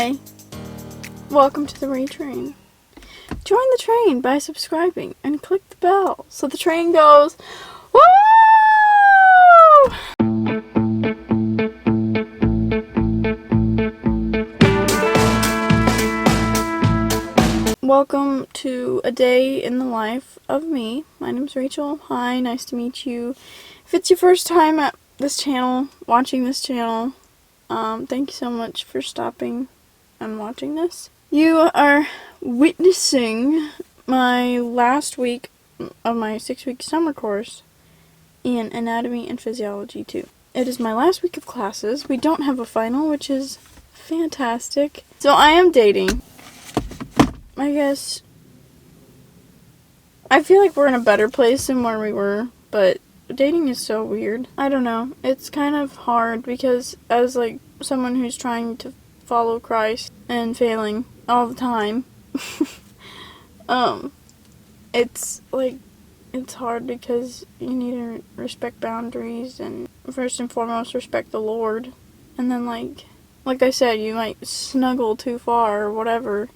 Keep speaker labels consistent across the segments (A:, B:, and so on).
A: Hi. Welcome to the retrain. Join the train by subscribing and click the bell so the train goes woo! Welcome to a day in the life of me. My name's Rachel. Hi, nice to meet you. If it's your first time at this channel, watching this channel, thank you so much for stopping and watching this. You are witnessing my last week of my 6-week summer course in Anatomy and Physiology 2. It is my last week of classes. We don't have a final, which is fantastic. So I am dating. I guess I feel like we're in a better place than where we were, but dating is so weird. I don't know. It's kind of hard because as like someone who's trying to follow Christ and failing all the time, it's like it's hard because you need to respect boundaries and first and foremost respect the Lord, and then like I said, you might snuggle too far or whatever,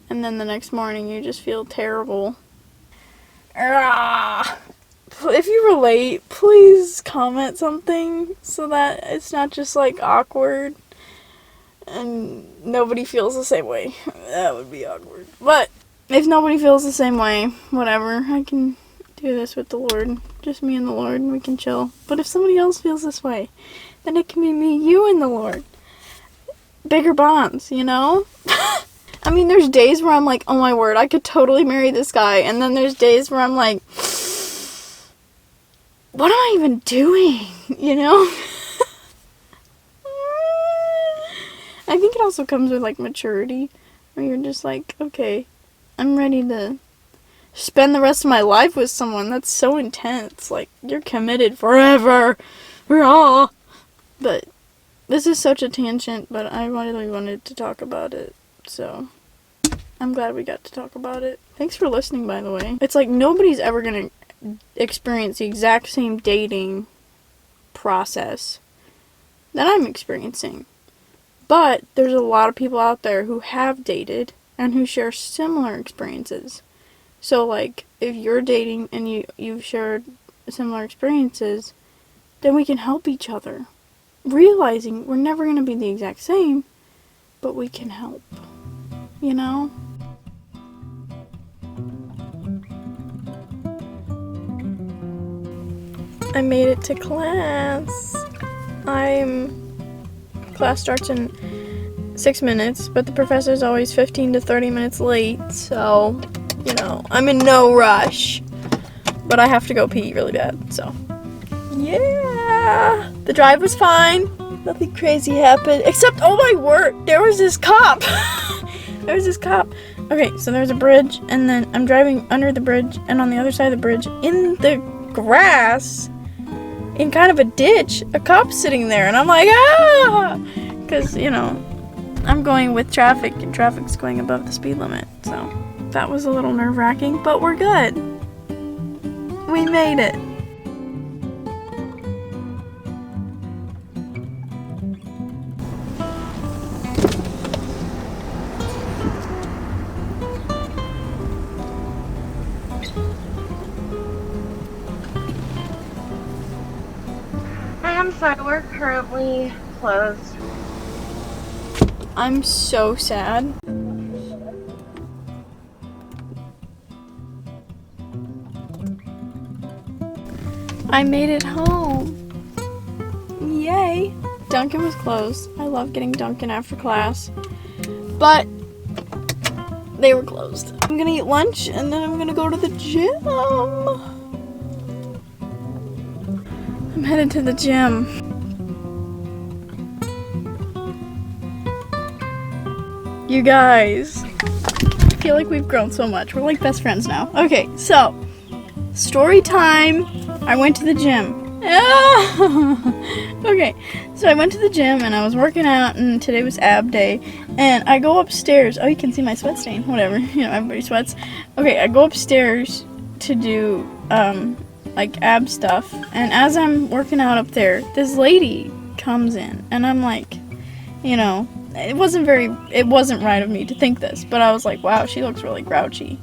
A: and then the next morning you just feel terrible. If you relate, please comment something so that it's not just like awkward and nobody feels the same way. That would be awkward. But if nobody feels the same way, whatever, I can do this with the Lord. Just me and the Lord, and we can chill. But if somebody else feels this way, then it can be me, you, and the Lord. Bigger bonds, you know? I mean, there's days where I'm like, oh my word, I could totally marry this guy. And then there's days where I'm like, what am I even doing? You know? I think it also comes with like maturity, where you're just like, okay, I'm ready to spend the rest of my life with someone. That's so intense. Like, you're committed forever. But this is such a tangent, but I really wanted to talk about it. So, I'm glad we got to talk about it. Thanks for listening, by the way. It's like nobody's ever gonna experience the exact same dating process that I'm experiencing. But there's a lot of people out there who have dated and who share similar experiences. So, like, if you're dating and you've shared similar experiences, then we can help each other. Realizing we're never gonna be the exact same, but we can help. You know? I made it to class. Class starts in 6 minutes, but the professor's always 15 to 30 minutes late, so, you know, I'm in no rush. But I have to go pee really bad, so. Yeah! The drive was fine. Nothing crazy happened, except, oh my word, there was this cop. Okay, so there's a bridge, and then I'm driving under the bridge, and on the other side of the bridge, in the grass, in kind of a ditch, a cop's sitting there, and I'm like, ah! Because, you know, I'm going with traffic, and traffic's going above the speed limit, so that was a little nerve-wracking, but we're good. We made it.
B: I'm sorry, we're currently closed.
A: I'm so sad. I made it home. Yay. Dunkin' was closed. I love getting Dunkin' after class. But they were closed. I'm gonna eat lunch and then I'm gonna go to the gym. I'm headed to the gym. You guys, I feel like we've grown so much. We're like best friends now. Okay, so, story time. I went to the gym. Okay, so I went to the gym and I was working out, and today was ab day, and I go upstairs. Oh, you can see my sweat stain. Whatever, you know, everybody sweats. Okay, I go upstairs to do, like ab stuff, and as I'm working out up there, this lady comes in, and I'm like, you know, it wasn't right of me to think this, but I was like, wow, she looks really grouchy.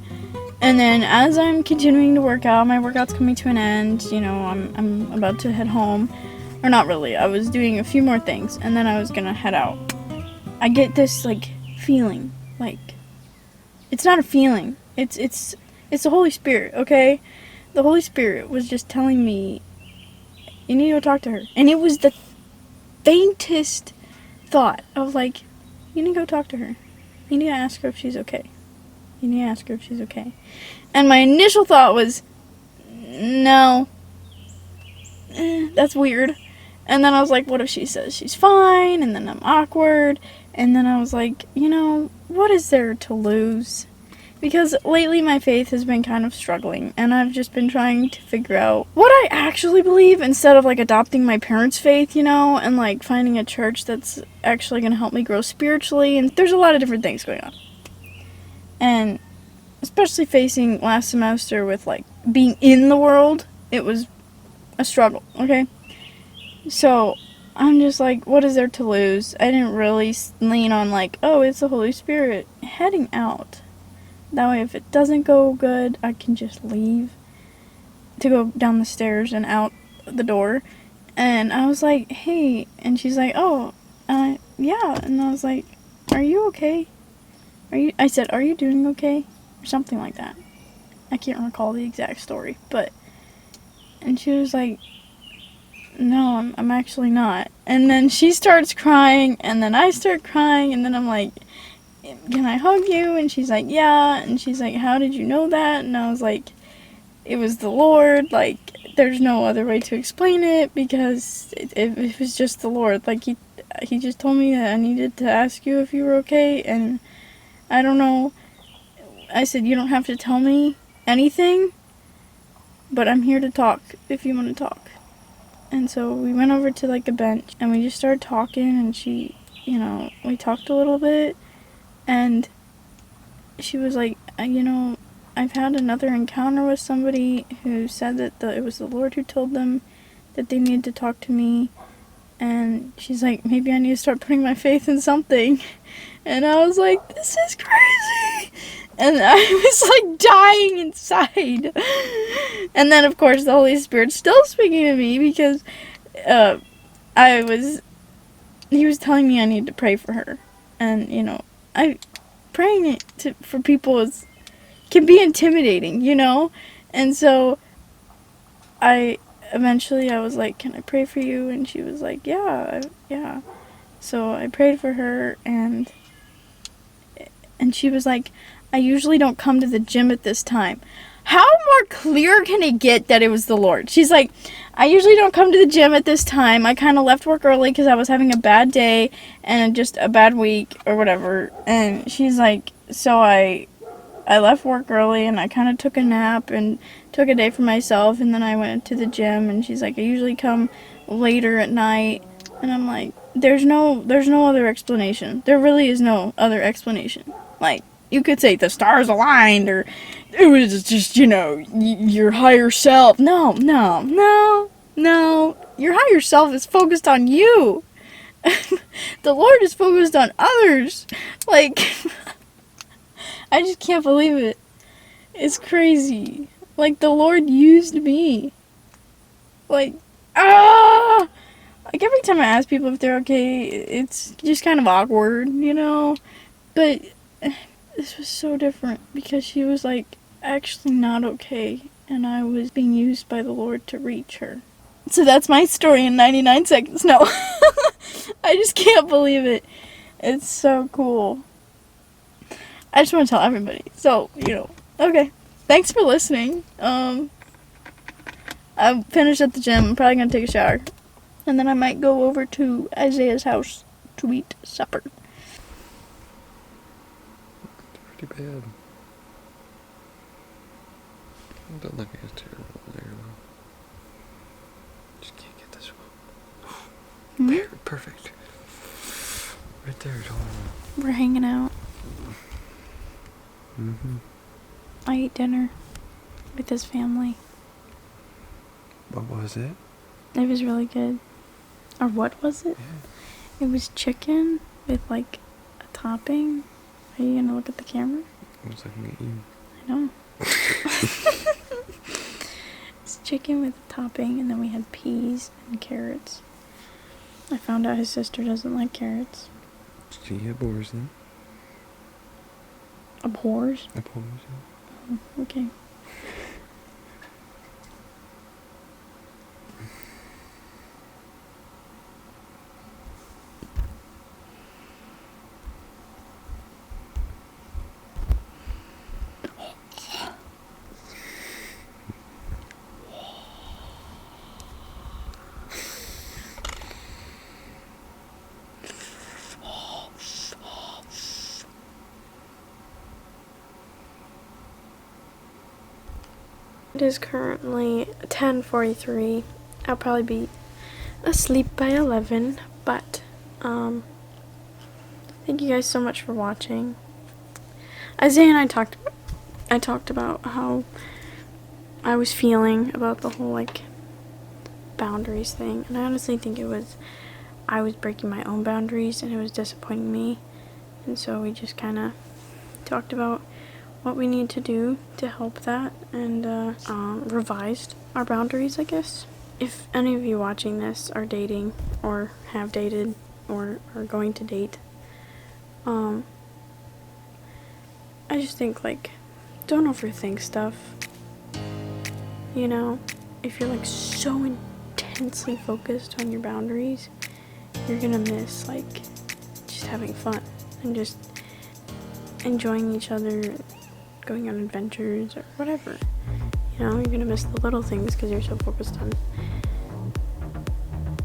A: And then as I'm continuing to work out, my workout's coming to an end, you know, I'm about to head home. Or not really, I was doing a few more things, and then I was gonna head out. I get this, like, feeling, like, it's not a feeling, it's the Holy Spirit, okay? The Holy Spirit was just telling me, you need to go talk to her. And it was the faintest thought of, like, you need to go talk to her. You need to ask her if she's okay. You need to ask her if she's okay. And my initial thought was, no. That's weird. And then I was like, what if she says she's fine? And then I'm awkward. And then I was like, you know, what is there to lose? Because lately my faith has been kind of struggling, and I've just been trying to figure out what I actually believe instead of, like, adopting my parents' faith, you know, and, like, finding a church that's actually going to help me grow spiritually. And there's a lot of different things going on. And especially facing last semester with, like, being in the world, it was a struggle, okay? So I'm just like, what is there to lose? I didn't really lean on, like, oh, it's the Holy Spirit heading out. That way, if it doesn't go good, I can just leave to go down the stairs and out the door. And I was like, hey, and she's like, oh, yeah. And I was like, are you okay? I said, are you doing okay? Or something like that. I can't recall the exact story, but, and she was like, no, I'm actually not. And then she starts crying, and then I start crying, and then I'm like, can I hug you? And she's like, yeah. And she's like, how did you know that? And I was like, it was the Lord. Like, there's no other way to explain it, because it was just the Lord. Like, he just told me that I needed to ask you if you were okay, and I don't know. I said, you don't have to tell me anything, but I'm here to talk if you want to talk. And so we went over to, like, a bench, and we just started talking, and she, you know, we talked a little bit. And she was like, you know, I've had another encounter with somebody who said that it was the Lord who told them that they needed to talk to me. And she's like, maybe I need to start putting my faith in something. And I was like, this is crazy. And I was like dying inside. And then, of course, the Holy Spirit's still speaking to me, because he was telling me I need to pray for her. And, you know, praying for people can be intimidating, you know? And so I was like, can I pray for you? And she was like, yeah. So I prayed for her, and she was like, I usually don't come to the gym at this time. How more clear can it get that it was the Lord? She's like, I usually don't come to the gym at this time. I kind of left work early because I was having a bad day and just a bad week or whatever. And she's like, so I left work early, and I kind of took a nap and took a day for myself, and then I went to the gym. And she's like, I usually come later at night. And I'm like, there's no other explanation. There really is no other explanation. Like, you could say the stars aligned, or it was just, you know, your higher self. No. Your higher self is focused on you. The Lord is focused on others. Like, I just can't believe it. It's crazy. Like, the Lord used me. Like, Like, every time I ask people if they're okay, it's just kind of awkward, you know? But this was so different, because she was, like, actually not okay, and I was being used by the Lord to reach her. So that's my story in 99 seconds. No. I just can't believe it. It's so cool. I just want to tell everybody. So, you know, okay. Thanks for listening. I'm finished at the gym. I'm probably going to take a shower. And then I might go over to Isaiah's house to eat supper.
C: Pretty bad. It doesn't look as terrible there, though. Just can't get this one. There, perfect. Right there,
A: We're hanging out.
C: Mm-hmm.
A: I ate dinner with his family.
C: What was it?
A: It was really good. Or what was it?
C: Yeah.
A: It was chicken with, like, topping. Are you gonna look at the camera?
C: I was looking at you.
A: I know. It's chicken with topping, and then we had peas and carrots. I found out his sister doesn't like carrots.
C: She abhors them.
A: Abhors?
C: Abhors them.
A: Oh, okay. It is currently 10:43. I'll probably be asleep by 11, but thank you guys so much for watching. Isaiah and I talked about how I was feeling about the whole like boundaries thing, and I honestly think I was breaking my own boundaries and it was disappointing me, and so we just kind of talked about what we need to do to help that, and revised our boundaries, I guess. If any of you watching this are dating or have dated or are going to date, I just think, like, don't overthink stuff. You know, if you're like so intensely focused on your boundaries, you're gonna miss like just having fun and just enjoying each other, going on adventures or whatever. You know, you're gonna miss the little things because you're so focused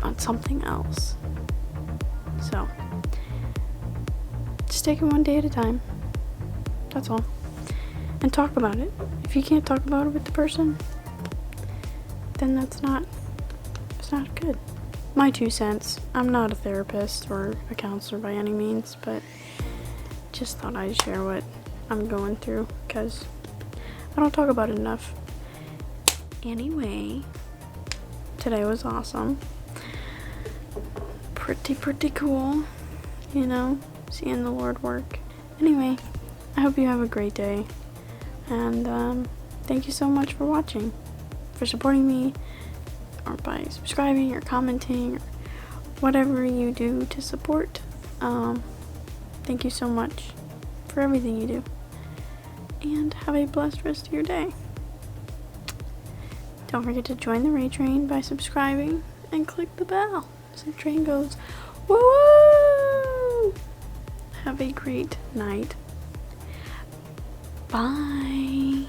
A: on something else. So just take it one day at a time. That's all. And talk about it. If you can't talk about it with the person, then it's not good. My 2 cents. I'm not a therapist or a counselor by any means, but just thought I'd share what I'm going through because I don't talk about it enough. Anyway, today was awesome. Pretty cool, you know, seeing the Lord work. Anyway, I hope you have a great day, and thank you so much for watching, for supporting me, or by subscribing or commenting or whatever you do to support. Thank you so much for everything you do, and have a blessed rest of your day. Don't forget to join the Ray Train by subscribing and click the bell so the train goes woo woo. Have a great night. Bye.